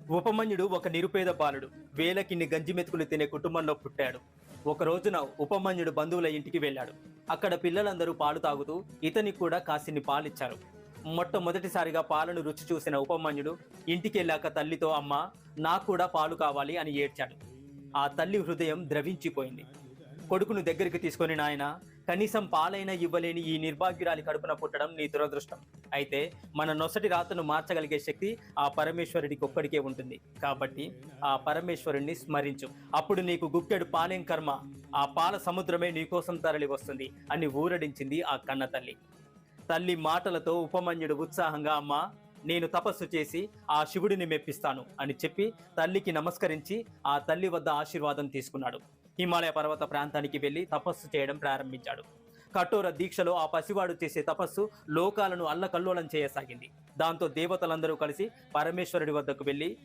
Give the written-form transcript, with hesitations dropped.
ఉపమన్యుడు ఒక నిరుపేద బాలుడు. వేలకిన్ని గంజి మెతుకులు తినే కుటుంబంలో పుట్టాడు. ఒక రోజున ఉపమన్యుడు బంధువుల ఇంటికి వెళ్ళాడు. అక్కడ పిల్లలందరూ పాలు తాగుతూ ఇతనికి కూడా కాసిన్ని పాలిచ్చారు. మొట్టమొదటిసారిగా పాలను రుచి చూసిన ఉపమన్యుడు ఇంటికెళ్ళాక తల్లితో, అమ్మా, నాకు కూడా పాలు కావాలి అని ఏడ్చాడు. ఆ తల్లి హృదయం ద్రవించిపోయింది. కొడుకును దగ్గరికి తీసుకొని, నాయన, కనీసం పాలైనా ఇవ్వలేని ఈ నిర్భాగ్యురాలి కడుపున పుట్టడం నీ దురదృష్టం. అయితే మన నొసటి రాతను మార్చగలిగే శక్తి ఆ పరమేశ్వరుడికి ఒక్కడికే ఉంటుంది. కాబట్టి ఆ పరమేశ్వరుణ్ణి స్మరించు. అప్పుడు నీకు గుక్కెడు పాలేం కర్మ, ఆ పాల సముద్రమే నీకోసం తరలి వస్తుంది అని ఊరడించింది ఆ కన్న తల్లి. తల్లి మాటలతో ఉపమన్యుడు ఉత్సాహంగా, అమ్మా, నేను తపస్సు చేసి ఆ శివుడిని మెప్పిస్తాను అని చెప్పి తల్లికి నమస్కరించి ఆ తల్లి వద్ద ఆశీర్వాదం తీసుకున్నాడు. హిమాలయ పర్వత ప్రాంతానికి వెళ్లి తపస్సు చేయడం ప్రారంభించాడు. కఠోర దీక్షలో ఆ పసివాడు చేసే తపస్సు లోకాలను అల్లకల్లోలం చేయసాగింది. దాంతో దేవతలందరూ కలిసి పరమేశ్వరుడి వద్దకు వెళ్లి